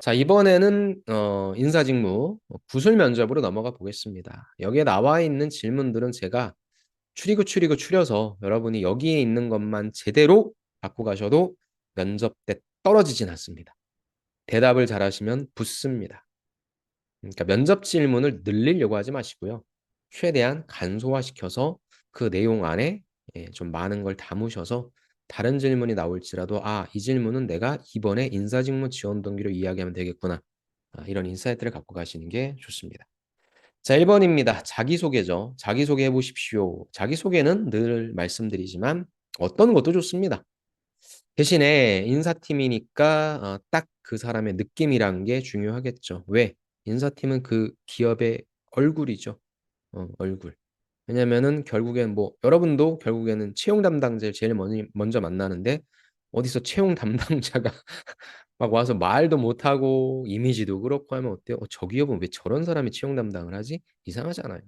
자, 이번에는 인사직무 구술 면접으로 넘어가 보겠습니다. 여기에 나와 있는 질문들은 제가 추리고 추려서 여러분이 여기에 있는 것만 제대로 갖고 가셔도 면접 때 떨어지진 않습니다. 대답을 잘하시면 붙습니다. 그러니까 면접 질문을 늘리려고 하지 마시고요. 최대한 간소화시켜서 그 내용 안에 좀 많은 걸 담으셔서 다른 질문이 나올지라도 이 질문은 내가 이번에 인사직무 지원 동기로 이야기하면 되겠구나. 이런 인사이트를 갖고 가시는 게 좋습니다. 자, 1번입니다. 자기소개죠. 자기소개 해보십시오. 자기소개는 늘 말씀드리지만 어떤 것도 좋습니다. 대신에 인사팀이니까 딱 그 사람의 느낌이란 게 중요하겠죠. 왜? 인사팀은 그 기업의 얼굴이죠. 얼굴. 왜냐면은 결국엔 뭐 여러분도 결국에는 채용 담당자를 제일 먼저 만나는데 어디서 채용 담당자가 막 와서 말도 못하고 이미지도 그렇고 하면 어때요? 저 기업은 왜 저런 사람이 채용 담당을 하지? 이상하잖아요.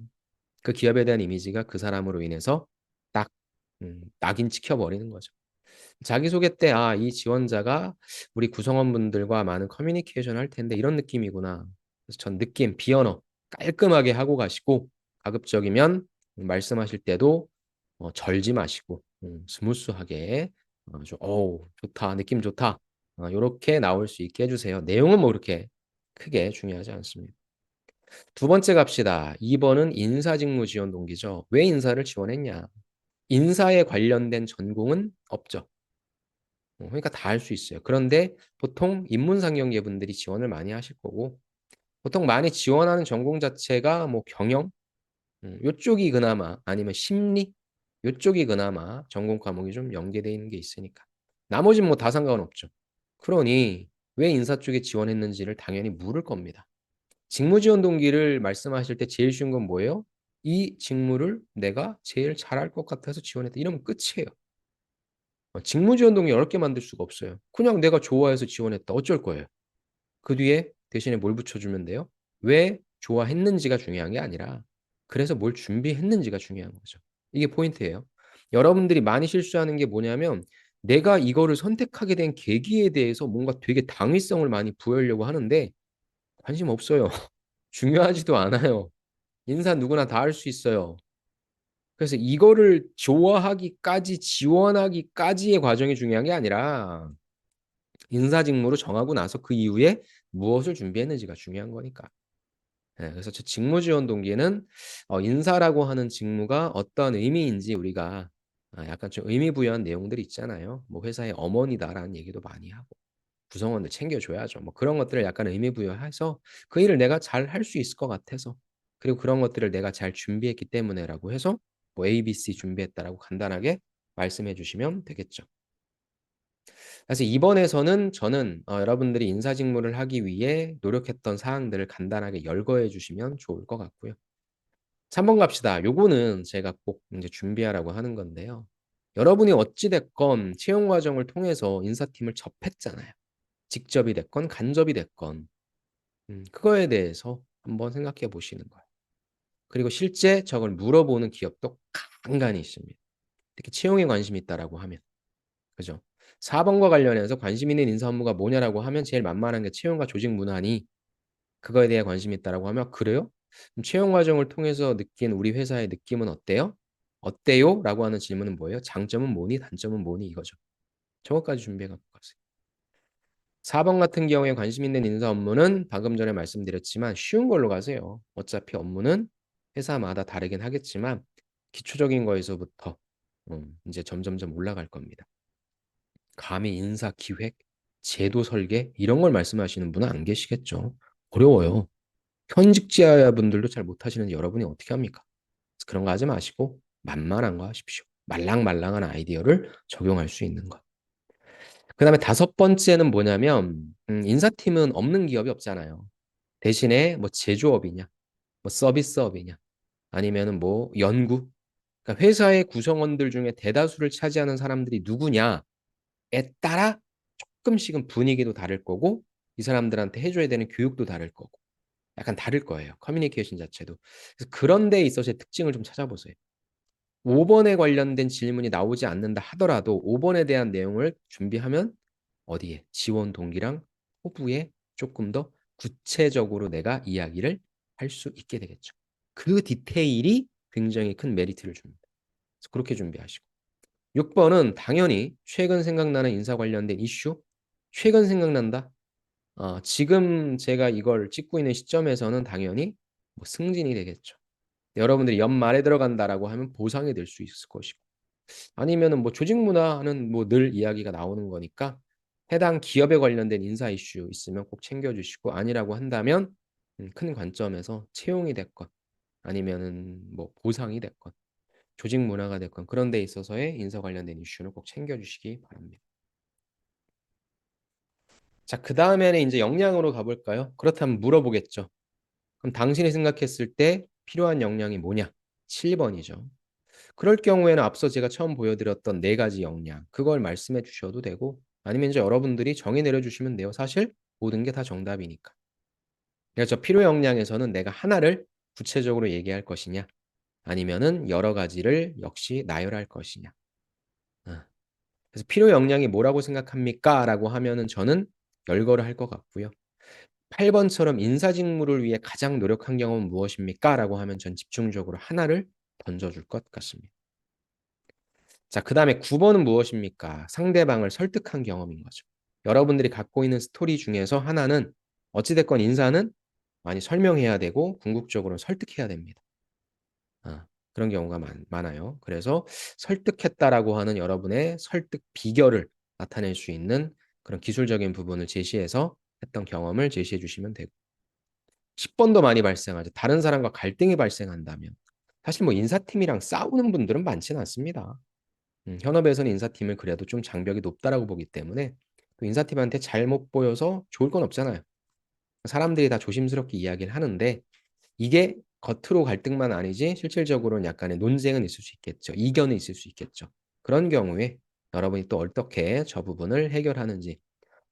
그 기업에 대한 이미지가 그 사람으로 인해서 딱 낙인 찍혀버리는 거죠. 자기소개 때, 이 지원자가 우리 구성원분들과 많은 커뮤니케이션 할 텐데 이런 느낌이구나. 그래서 전 느낌, 비언어 깔끔하게 하고 가시고 가급적이면 말씀하실 때도 절지 마시고 스무스하게 좀, 좋다, 느낌 좋다. 이렇게 나올 수 있게 해주세요. 내용은 뭐 그렇게 크게 중요하지 않습니다. 두 번째 갑시다. 2번은 인사직무 지원 동기죠. 왜 인사를 지원했냐? 인사에 관련된 전공은 없죠. 그러니까 다 할 수 있어요. 그런데 보통 인문상경계 분들이 지원을 많이 하실 거고 보통 많이 지원하는 전공 자체가 뭐 경영 요쪽이 그나마 아니면 심리 요쪽이 그나마 전공 과목이 좀 연계되어 있는 게 있으니까 나머지는 뭐 다 상관없죠. 그러니 왜 인사 쪽에 지원했는지를 당연히 물을 겁니다. 직무 지원 동기를 말씀하실 때 제일 쉬운 건 뭐예요? 이 직무를 내가 제일 잘할 것 같아서 지원했다. 이러면 끝이에요. 직무 지원 동기 어렵게 만들 수가 없어요. 그냥 내가 좋아해서 지원했다. 어쩔 거예요? 그 뒤에 대신에 뭘 붙여주면 돼요? 왜 좋아했는지가 중요한 게 아니라 그래서 뭘 준비했는지가 중요한 거죠. 이게 포인트예요. 여러분들이 많이 실수하는 게 뭐냐면 내가 이거를 선택하게 된 계기에 대해서 뭔가 되게 당위성을 많이 부여하려고 하는데 관심 없어요. 중요하지도 않아요. 인사 누구나 다 할 수 있어요. 그래서 이거를 좋아하기까지 지원하기까지의 과정이 중요한 게 아니라 인사 직무로 정하고 나서 그 이후에 무엇을 준비했는지가 중요한 거니까. 그래서 저 직무 지원 동기는 인사라고 하는 직무가 어떤 의미인지 우리가 약간 좀 의미 부여한 내용들이 있잖아요. 뭐 회사의 어머니다라는 얘기도 많이 하고 구성원들 챙겨줘야죠. 뭐 그런 것들을 약간 의미 부여해서 그 일을 내가 잘 할 수 있을 것 같아서 그리고 그런 것들을 내가 잘 준비했기 때문에라고 해서 뭐 A, B, C 준비했다라고 간단하게 말씀해 주시면 되겠죠. 그래서 이번에서는 저는 여러분들이 인사직무를 하기 위해 노력했던 사항들을 간단하게 열거해 주시면 좋을 것 같고요. 3번 갑시다. 요거는 제가 꼭 이제 준비하라고 하는 건데요. 여러분이 어찌 됐건 채용 과정을 통해서 인사팀을 접했잖아요. 직접이 됐건 간접이 됐건 그거에 대해서 한번 생각해 보시는 거예요. 그리고 실제 저걸 물어보는 기업도 간간히 있습니다. 특히 채용에 관심이 있다라고 하면. 그죠? 4번과 관련해서 관심 있는 인사 업무가 뭐냐라고 하면 제일 만만한 게 채용과 조직 문화니 그거에 대해 관심이 있다라고 하면 그래요? 그럼 채용 과정을 통해서 느낀 우리 회사의 느낌은 어때요? 어때요? 라고 하는 질문은 뭐예요? 장점은 뭐니? 단점은 뭐니? 이거죠. 저것까지 준비해 갖고 가세요. 4번 같은 경우에 관심 있는 인사 업무는 방금 전에 말씀드렸지만 쉬운 걸로 가세요. 어차피 업무는 회사마다 다르긴 하겠지만 기초적인 거에서부터 이제 점점점 올라갈 겁니다. 감히 인사 기획, 제도 설계 이런 걸 말씀하시는 분은 안 계시겠죠. 어려워요. 현직자분들도 잘 못하시는데 여러분이 어떻게 합니까? 그런 거 하지 마시고 만만한 거 하십시오. 말랑말랑한 아이디어를 적용할 수 있는 거. 그 다음에 다섯 번째는 뭐냐면 인사팀은 없는 기업이 없잖아요. 대신에 뭐 제조업이냐, 뭐 서비스업이냐, 아니면은 뭐 연구. 그러니까 회사의 구성원들 중에 대다수를 차지하는 사람들이 누구냐에 따라 조금씩은 분위기도 다를 거고 이 사람들한테 해줘야 되는 교육도 다를 거고 약간 다를 거예요. 커뮤니케이션 자체도. 그래서 그런 데에 있어서의 특징을 좀 찾아보세요. 5번에 관련된 질문이 나오지 않는다 하더라도 5번에 대한 내용을 준비하면 어디에? 지원 동기랑 호부에 조금 더 구체적으로 내가 이야기를 할 수 있게 되겠죠. 그 디테일이 굉장히 큰 메리트를 줍니다. 그래서 그렇게 준비하시고. 6번은 당연히 최근 생각나는 인사 관련된 이슈. 최근 생각난다. 지금 제가 이걸 찍고 있는 시점에서는 당연히 뭐 승진이 되겠죠. 여러분들이 연말에 들어간다라고 하면 보상이 될 수 있을 것이고, 아니면은 뭐 조직 문화는 뭐 늘 이야기가 나오는 거니까 해당 기업에 관련된 인사 이슈 있으면 꼭 챙겨주시고, 아니라고 한다면 큰 관점에서 채용이 됐건 아니면은 뭐 보상이 됐건 조직 문화가 됐건 그런 데 있어서의 인사 관련된 이슈는 꼭 챙겨주시기 바랍니다. 자, 그 다음에는 이제 역량으로 가볼까요? 그렇다면 물어보겠죠. 그럼 당신이 생각했을 때 필요한 역량이 뭐냐? 7번이죠. 그럴 경우에는 앞서 제가 처음 보여드렸던 네 가지 역량, 그걸 말씀해 주셔도 되고, 아니면 이제 여러분들이 정의 내려주시면 돼요. 사실 모든 게 다 정답이니까. 그래서 필요 역량에서는 내가 하나를 구체적으로 얘기할 것이냐, 아니면은 여러 가지를 역시 나열할 것이냐. 어. 그래서 필요 역량이 뭐라고 생각합니까? 라고 하면은 저는 열거를 할 것 같고요. 8번처럼 인사 직무를 위해 가장 노력한 경험은 무엇입니까? 라고 하면 전 집중적으로 하나를 던져줄 것 같습니다. 자, 그 다음에 9번은 무엇입니까? 상대방을 설득한 경험인 거죠. 여러분들이 갖고 있는 스토리 중에서 하나는 어찌됐건 인사는 많이 설명해야 되고 궁극적으로 설득해야 됩니다. 그런 경우가 많아요. 그래서 설득했다라고 하는 여러분의 설득 비결을 나타낼 수 있는 그런 기술적인 부분을 제시해서 했던 경험을 제시해 주시면 되고, 10번도 많이 발생하죠. 다른 사람과 갈등이 발생한다면 사실 뭐 인사팀이랑 싸우는 분들은 많지는 않습니다. 현업에서는 인사팀을 그래도 좀 장벽이 높다라고 보기 때문에 또 인사팀한테 잘못 보여서 좋을 건 없잖아요. 사람들이 다 조심스럽게 이야기를 하는데 이게 겉으로 갈등만 아니지 실질적으로는 약간의 논쟁은 있을 수 있겠죠. 이견은 있을 수 있겠죠. 그런 경우에 여러분이 또 어떻게 저 부분을 해결하는지,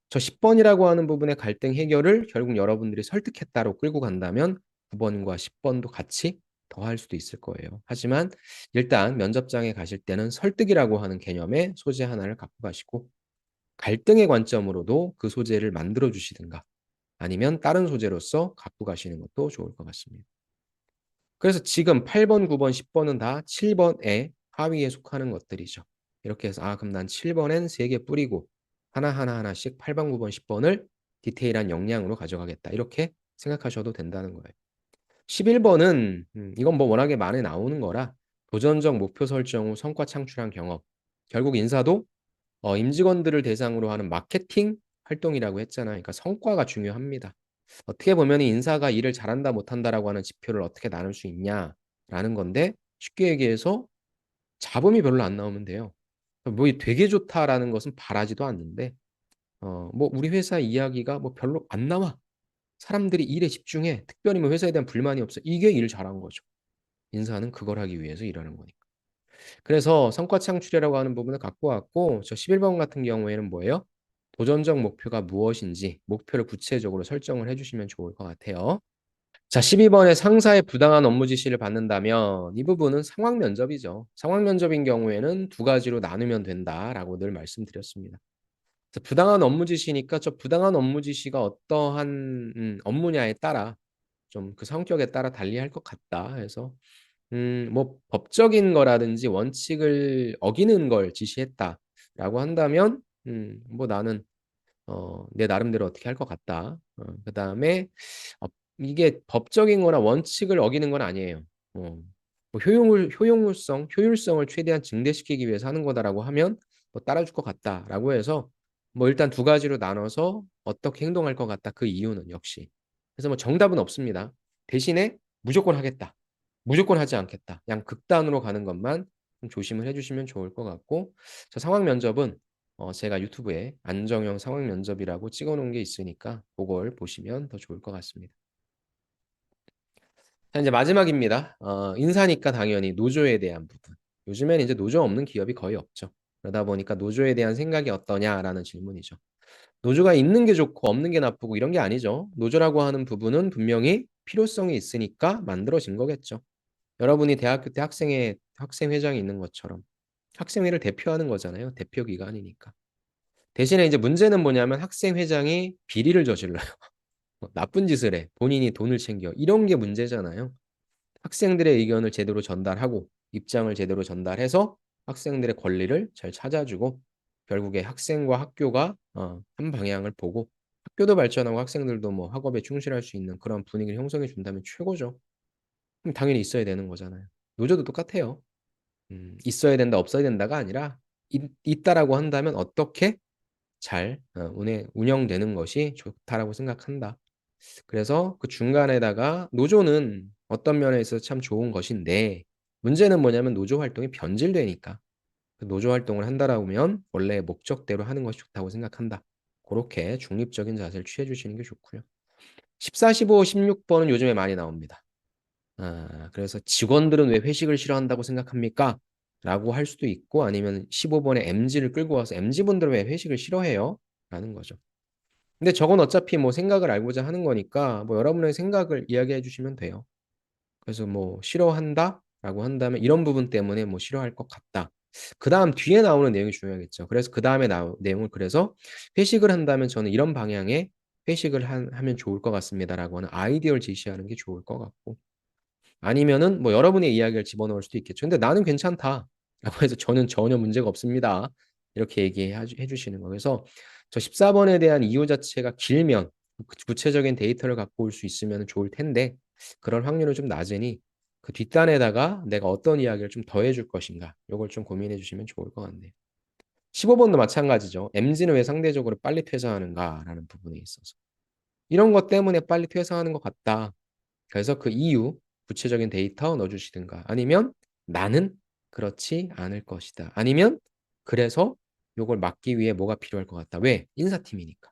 저 10번이라고 하는 부분의 갈등 해결을 결국 여러분들이 설득했다로 끌고 간다면 9번과 10번도 같이 더 할 수도 있을 거예요. 하지만 일단 면접장에 가실 때는 설득이라고 하는 개념의 소재 하나를 갖고 가시고, 갈등의 관점으로도 그 소재를 만들어 주시든가 아니면 다른 소재로서 갖고 가시는 것도 좋을 것 같습니다. 그래서 지금 8번, 9번, 10번은 다 7번의 하위에 속하는 것들이죠. 이렇게 해서 그럼 난 7번엔 3개 뿌리고 하나씩 8번, 9번, 10번을 디테일한 역량으로 가져가겠다. 이렇게 생각하셔도 된다는 거예요. 11번은 이건 뭐 워낙에 많이 나오는 거라 도전적 목표 설정 후 성과 창출한 경험. 결국 인사도 임직원들을 대상으로 하는 마케팅 활동이라고 했잖아요. 그러니까 성과가 중요합니다. 어떻게 보면 인사가 일을 잘한다 못한다라고 하는 지표를 어떻게 나눌 수 있냐라는 건데, 쉽게 얘기해서 잡음이 별로 안 나오면 돼요. 뭐 되게 좋다라는 것은 바라지도 않는데 뭐 우리 회사 이야기가 뭐 별로 안 나와. 사람들이 일에 집중해. 특별히 뭐 회사에 대한 불만이 없어. 이게 일 잘한 거죠. 인사는 그걸 하기 위해서 일하는 거니까. 그래서 성과 창출이라고 하는 부분을 갖고 왔고, 저 11번 같은 경우에는 뭐예요? 도전적 목표가 무엇인지 목표를 구체적으로 설정을 해주시면 좋을 것 같아요. 자, 12번에 상사의 부당한 업무 지시를 받는다면 이 부분은 상황 면접이죠. 상황 면접인 경우에는 두 가지로 나누면 된다라고 늘 말씀드렸습니다. 그래서 부당한 업무 지시니까 저 부당한 업무 지시가 어떠한 업무냐에 따라 좀 그 성격에 따라 달리할 것 같다 해서 뭐 법적인 거라든지 원칙을 어기는 걸 지시했다라고 한다면 뭐 나는 내 나름대로 어떻게 할 것 같다. 그다음에 어, 이게 법적인 거나 원칙을 어기는 건 아니에요. 뭐 효율성을 최대한 증대시키기 위해서 하는 거다라고 하면 뭐 따라줄 것 같다라고 해서 뭐 일단 두 가지로 나눠서 어떻게 행동할 것 같다. 그 이유는 역시. 그래서 뭐 정답은 없습니다. 대신에 무조건 하겠다. 무조건 하지 않겠다. 그냥 극단으로 가는 것만 좀 조심을 해주시면 좋을 것 같고, 저 상황 면접은 제가 유튜브에 안정형 상황 면접이라고 찍어놓은 게 있으니까 그걸 보시면 더 좋을 것 같습니다. 자, 이제 마지막입니다. 인사니까 당연히 노조에 대한 부분. 요즘에는 이제 노조 없는 기업이 거의 없죠. 그러다 보니까 노조에 대한 생각이 어떠냐라는 질문이죠. 노조가 있는 게 좋고 없는 게 나쁘고 이런 게 아니죠. 노조라고 하는 부분은 분명히 필요성이 있으니까 만들어진 거겠죠. 여러분이 대학교 때 학생회장이 있는 것처럼 학생회를 대표하는 거잖아요. 대표 기관이니까. 대신에 이제 문제는 뭐냐면 학생회장이 비리를 저질러요. 나쁜 짓을 해. 본인이 돈을 챙겨. 이런 게 문제잖아요. 학생들의 의견을 제대로 전달하고 입장을 제대로 전달해서 학생들의 권리를 잘 찾아주고 결국에 학생과 학교가 한 방향을 보고 학교도 발전하고 학생들도 뭐 학업에 충실할 수 있는 그런 분위기를 형성해 준다면 최고죠. 그럼 당연히 있어야 되는 거잖아요. 노조도 똑같아요. 있어야 된다, 없어야 된다가 아니라 있다라고 한다면 어떻게 잘 운영되는 것이 좋다라고 생각한다. 그래서 그 중간에다가 노조는 어떤 면에 있어서 참 좋은 것인데 문제는 뭐냐면 노조 활동이 변질되니까 그 노조 활동을 한다라고 하면 원래 목적대로 하는 것이 좋다고 생각한다. 그렇게 중립적인 자세를 취해 주시는 게 좋고요. 14, 15, 16번은 요즘에 많이 나옵니다. 그래서 직원들은 왜 회식을 싫어한다고 생각합니까? 라고 할 수도 있고 아니면 15번에 MZ를 끌고 와서 MZ분들은 왜 회식을 싫어해요? 라는 거죠. 근데 저건 어차피 뭐 생각을 알고자 하는 거니까 뭐 여러분의 생각을 이야기해 주시면 돼요. 그래서 뭐 싫어한다라고 한다면 이런 부분 때문에 뭐 싫어할 것 같다. 그 다음 뒤에 나오는 내용이 중요하겠죠. 그래서 그 다음에 내용을 그래서 회식을 한다면 저는 이런 방향의 회식을 하면 좋을 것 같습니다라고 하는 아이디어를 제시하는 게 좋을 것 같고 아니면은 뭐 여러분의 이야기를 집어넣을 수도 있겠죠. 근데 나는 괜찮다. 라고 해서 저는 전혀 문제가 없습니다. 이렇게 얘기해 주시는 거. 그래서 저 14번에 대한 이유 자체가 길면 구체적인 데이터를 갖고 올 수 있으면 좋을 텐데 그럴 확률은 좀 낮으니 그 뒷단에다가 내가 어떤 이야기를 좀 더해 줄 것인가. 요걸 좀 고민해 주시면 좋을 것 같네요. 15번도 마찬가지죠. MZ는 왜 상대적으로 빨리 퇴사하는가라는 부분에 있어서. 이런 것 때문에 빨리 퇴사하는 것 같다. 그래서 그 이유, 구체적인 데이터 넣어주시든가 아니면 나는 그렇지 않을 것이다. 아니면 그래서 요걸 막기 위해 뭐가 필요할 것 같다. 왜? 인사팀이니까.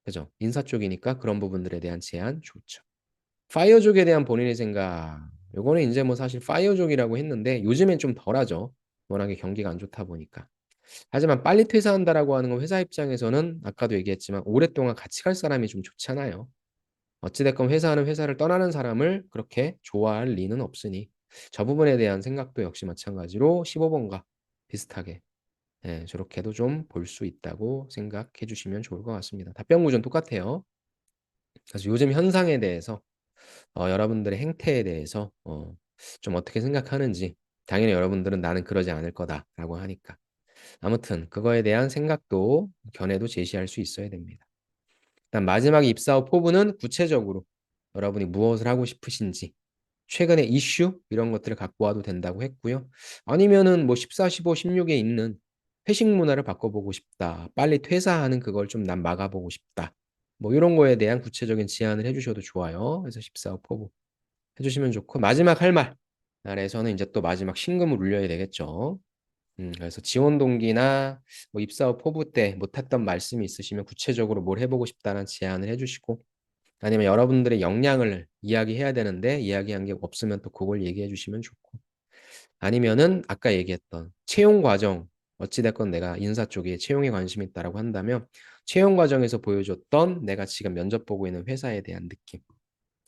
그죠? 인사 쪽이니까 그런 부분들에 대한 제안 좋죠. 파이어족에 대한 본인의 생각. 요거는 이제 뭐 사실 파이어족이라고 했는데 요즘엔 좀 덜하죠. 워낙에 경기가 안 좋다 보니까. 하지만 빨리 퇴사한다라고 하는 건 회사 입장에서는 아까도 얘기했지만 오랫동안 같이 갈 사람이 좀 좋잖아요. 어찌됐건 회사는 회사를 떠나는 사람을 그렇게 좋아할 리는 없으니 저 부분에 대한 생각도 역시 마찬가지로 15번과 비슷하게 저렇게도 좀 볼 수 있다고 생각해 주시면 좋을 것 같습니다. 답변 구조는 똑같아요. 그래서 요즘 현상에 대해서 여러분들의 행태에 대해서 좀 어떻게 생각하는지 당연히 여러분들은 나는 그러지 않을 거다라고 하니까 아무튼 그거에 대한 생각도 견해도 제시할 수 있어야 됩니다. 일단 마지막 입사 후 포부는 구체적으로 여러분이 무엇을 하고 싶으신지 최근의 이슈 이런 것들을 갖고 와도 된다고 했고요. 아니면은 뭐 14, 15, 16에 있는 회식 문화를 바꿔보고 싶다. 빨리 퇴사하는 그걸 좀 난 막아보고 싶다. 뭐 이런 거에 대한 구체적인 제안을 해주셔도 좋아요. 그래서 14호 포부 해주시면 좋고 마지막 할 말. 날에서는 이제 또 마지막 신금을 울려야 되겠죠. 그래서 지원 동기나 뭐 입사 후 포부 때 못했던 말씀이 있으시면 구체적으로 뭘 해보고 싶다는 제안을 해주시고 아니면 여러분들의 역량을 이야기해야 되는데 이야기한 게 없으면 또 그걸 얘기해 주시면 좋고 아니면은 아까 얘기했던 채용 과정 어찌됐건 내가 인사 쪽에 채용에 관심이 있다라고 한다면 채용 과정에서 보여줬던 내가 지금 면접 보고 있는 회사에 대한 느낌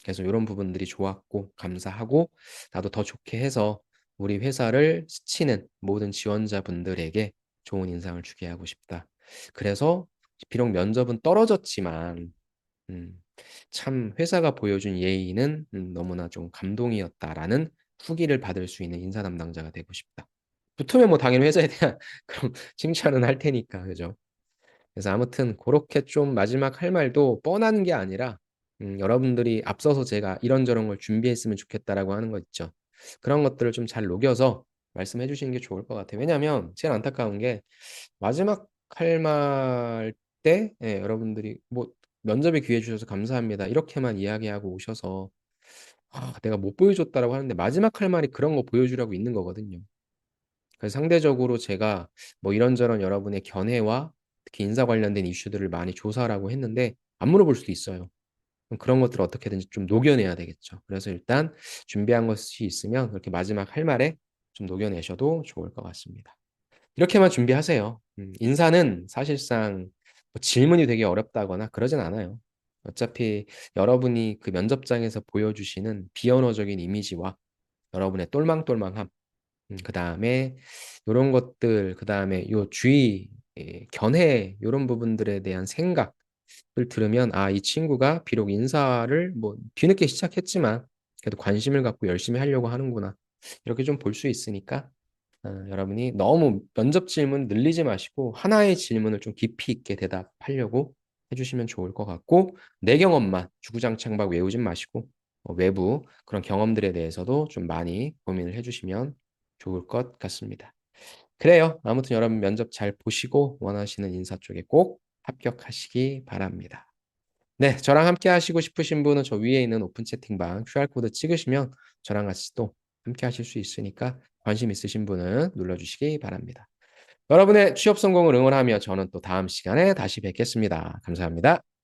그래서 이런 부분들이 좋았고 감사하고 나도 더 좋게 해서 우리 회사를 스치는 모든 지원자분들에게 좋은 인상을 주게 하고 싶다. 그래서 비록 면접은 떨어졌지만 음, 참 회사가 보여준 예의는 너무나 좀 감동이었다라는 후기를 받을 수 있는 인사 담당자가 되고 싶다. 붙으면 뭐 당연히 회사에 대한 그런 칭찬은 할 테니까 그죠? 그래서 아무튼 그렇게 좀 마지막 할 말도 뻔한 게 아니라 여러분들이 앞서서 제가 이런저런 걸 준비했으면 좋겠다라고 하는 거 있죠. 그런 것들을 좀 잘 녹여서 말씀해 주시는 게 좋을 것 같아요. 왜냐하면 제일 안타까운 게 마지막 할 말 때 여러분들이 뭐 면접에 기회 주셔서 감사합니다. 이렇게만 이야기하고 오셔서 내가 못 보여줬다라고 하는데 마지막 할 말이 그런 거 보여주려고 있는 거거든요. 그래서 상대적으로 제가 뭐 이런저런 여러분의 견해와 특히 인사 관련된 이슈들을 많이 조사하라고 했는데 안 물어볼 수도 있어요. 그럼 그런 것들을 어떻게든지 좀 녹여내야 되겠죠. 그래서 일단 준비한 것이 있으면 그렇게 마지막 할 말에 좀 녹여내셔도 좋을 것 같습니다. 이렇게만 준비하세요. 인사는 사실상 뭐 질문이 되게 어렵다거나 그러진 않아요. 어차피 여러분이 그 면접장에서 보여주시는 비언어적인 이미지와 여러분의 똘망똘망함, 그다음에 요런 것들, 그다음에 요 주의, 견해 요런 부분들에 대한 생각 들으면 이 친구가 비록 인사를 뭐 뒤늦게 시작했지만 그래도 관심을 갖고 열심히 하려고 하는구나. 이렇게 좀 볼 수 있으니까 여러분이 너무 면접 질문 늘리지 마시고 하나의 질문을 좀 깊이 있게 대답하려고 해주시면 좋을 것 같고 내 경험만 주구장창 막 외우진 마시고 외부 그런 경험들에 대해서도 좀 많이 고민을 해주시면 좋을 것 같습니다. 그래요. 아무튼 여러분 면접 잘 보시고 원하시는 인사 쪽에 꼭 합격하시기 바랍니다. 네, 저랑 함께 하시고 싶으신 분은 저 위에 있는 오픈 채팅방 QR코드 찍으시면 저랑 같이 또 함께 하실 수 있으니까 관심 있으신 분은 눌러주시기 바랍니다. 여러분의 취업 성공을 응원하며 저는 또 다음 시간에 다시 뵙겠습니다. 감사합니다.